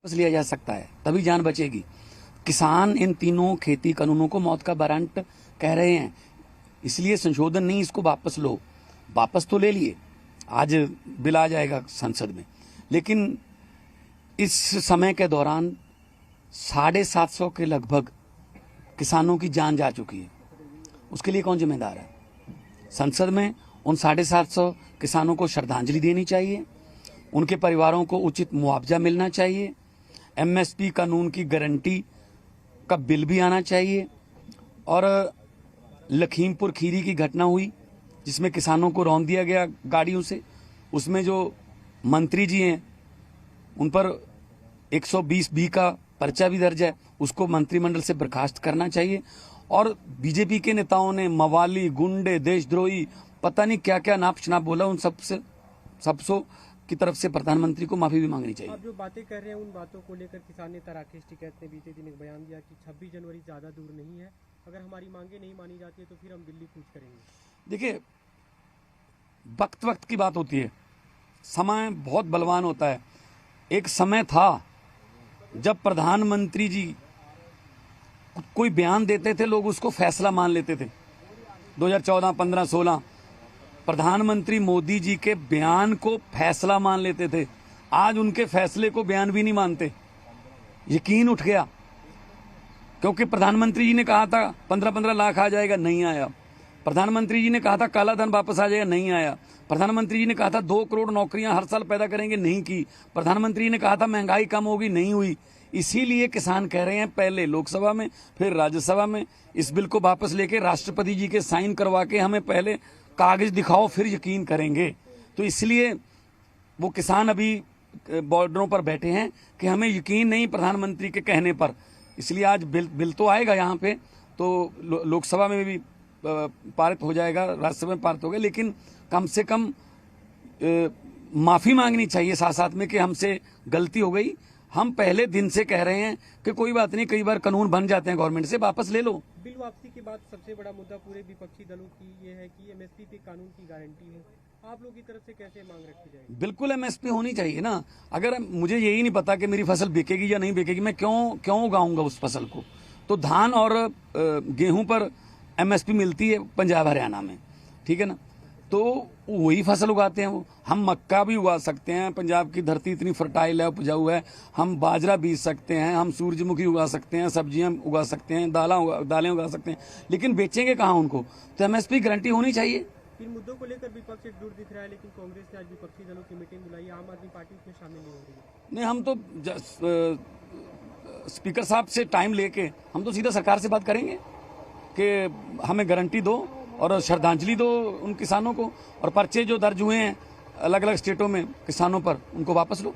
वापस लिया जा सकता है, तभी जान बचेगी। किसान इन तीनों खेती कानूनों को मौत का वारंट कह रहे हैं, इसलिए संशोधन नहीं, इसको वापस लो। वापस तो ले लिए, आज बिल आ जाएगा संसद में, लेकिन इस समय के दौरान 750 के लगभग किसानों की जान जा चुकी है। उसके लिए कौन जिम्मेदार है? संसद में उन 750 किसानों को श्रद्धांजलि देनी चाहिए, उनके परिवारों को उचित मुआवजा मिलना चाहिए, एमएसपी कानून की गारंटी का बिल भी आना चाहिए। और लखीमपुर खीरी की घटना हुई जिसमें किसानों को रौंद दिया गया गाड़ियों से, उसमें जो मंत्री जी हैं उन पर 120B का पर्चा भी दर्ज है, उसको मंत्रिमंडल से बर्खास्त करना चाहिए। और बीजेपी के नेताओं ने मवाली, गुंडे, देशद्रोही, पता नहीं क्या क्या नाप शनाप बोला, उन सबसो की तरफ से प्रधानमंत्री को माफी भी मांगनी चाहिए। आप जो बातें कर रहे हैं उन बातों को लेकर किसान नेता राकेश टिकैत ने बीते दिन एक बयान दिया कि 26 जनवरी ज़्यादा दूर नहीं है, अगर हमारी मांगे नहीं मानी जाती है तो फिर हम दिल्ली कूच करेंगे। देखिए, वक्त वक्त की बात होती है, समय बहुत बलवान होता है। एक समय था जब प्रधानमंत्री जी कोई बयान देते थे, लोग उसको फैसला मान लेते थे। 2014, 15, 16 प्रधानमंत्री मोदी जी के बयान को फैसला मान लेते थे। आज उनके फैसले को बयान भी नहीं मानते। यकीन उठ गया, क्योंकि प्रधानमंत्री जी ने कहा था 15-15 लाख आ जाएगा, नहीं आया। प्रधानमंत्री जी ने कहा था काला धन वापस आ जाएगा, नहीं आया। प्रधानमंत्री जी ने कहा था 2 करोड़ नौकरियां हर साल पैदा करेंगे, नहीं की। प्रधानमंत्री जी ने कहा था महंगाई कम होगी, नहीं हुई। इसीलिए किसान कह रहे हैं, पहले लोकसभा में फिर राज्यसभा में इस बिल को वापस लेके राष्ट्रपति जी के साइन करवा के हमें पहले कागज दिखाओ, फिर यकीन करेंगे। तो इसलिए वो किसान अभी बॉर्डरों पर बैठे हैं कि हमें यकीन नहीं प्रधानमंत्री के कहने पर। इसलिए आज बिल तो आएगा यहाँ पे, तो लोकसभा में भी पारित हो जाएगा, राज्यसभा में पारित हो गया, लेकिन कम से कम माफी मांगनी चाहिए साथ साथ में कि हमसे गलती हो गई। हम पहले दिन से कह रहे हैं कि कोई बात नहीं, कई बार कानून बन जाते हैं गवर्नमेंट से, वापस ले लो। बिल वापसी के बाद सबसे बड़ा मुद्दा पूरे विपक्षी दलों की ये है कि एमएसपी पे कानून की गारंटी हो। आप लोगों की तरफ से कैसे मांग रखी जाएगी? बिल्कुल एमएसपी होनी चाहिए ना। अगर मुझे यही नहीं पता कि मेरी फसल बिकेगी या नहीं बिकेगी, मैं क्यों उगाऊंगा उस फसल को? तो धान और गेहूं पर एमएसपी मिलती है पंजाब हरियाणा में, ठीक है ना, तो वही फसल उगाते हैं वो। हम मक्का भी उगा सकते हैं, पंजाब की धरती इतनी फर्टाइल है, उपजाऊ है। हम बाजरा बीज सकते हैं, हम सूरजमुखी उगा सकते हैं, सब्जियां उगा सकते हैं, दालें उगा सकते हैं, लेकिन बेचेंगे कहाँ उनको? तो एमएसपी गारंटी होनी चाहिए। इन मुद्दों को लेकर विपक्ष एकजुट दिख रहा है, लेकिन कांग्रेस ने आज विपक्षी दलों की मीटिंग बुलाई, आम आदमी पार्टी उसमें शामिल नहीं हो रही है। नहीं, हम तो स्पीकर साहब से टाइम लेके हम तो सीधा सरकार से बात करेंगे कि हमें गारंटी दो और श्रद्धांजलि दो उन किसानों को, और पर्चे जो दर्ज हुए हैं अलग अलग स्टेटों में किसानों पर, उनको वापस लो।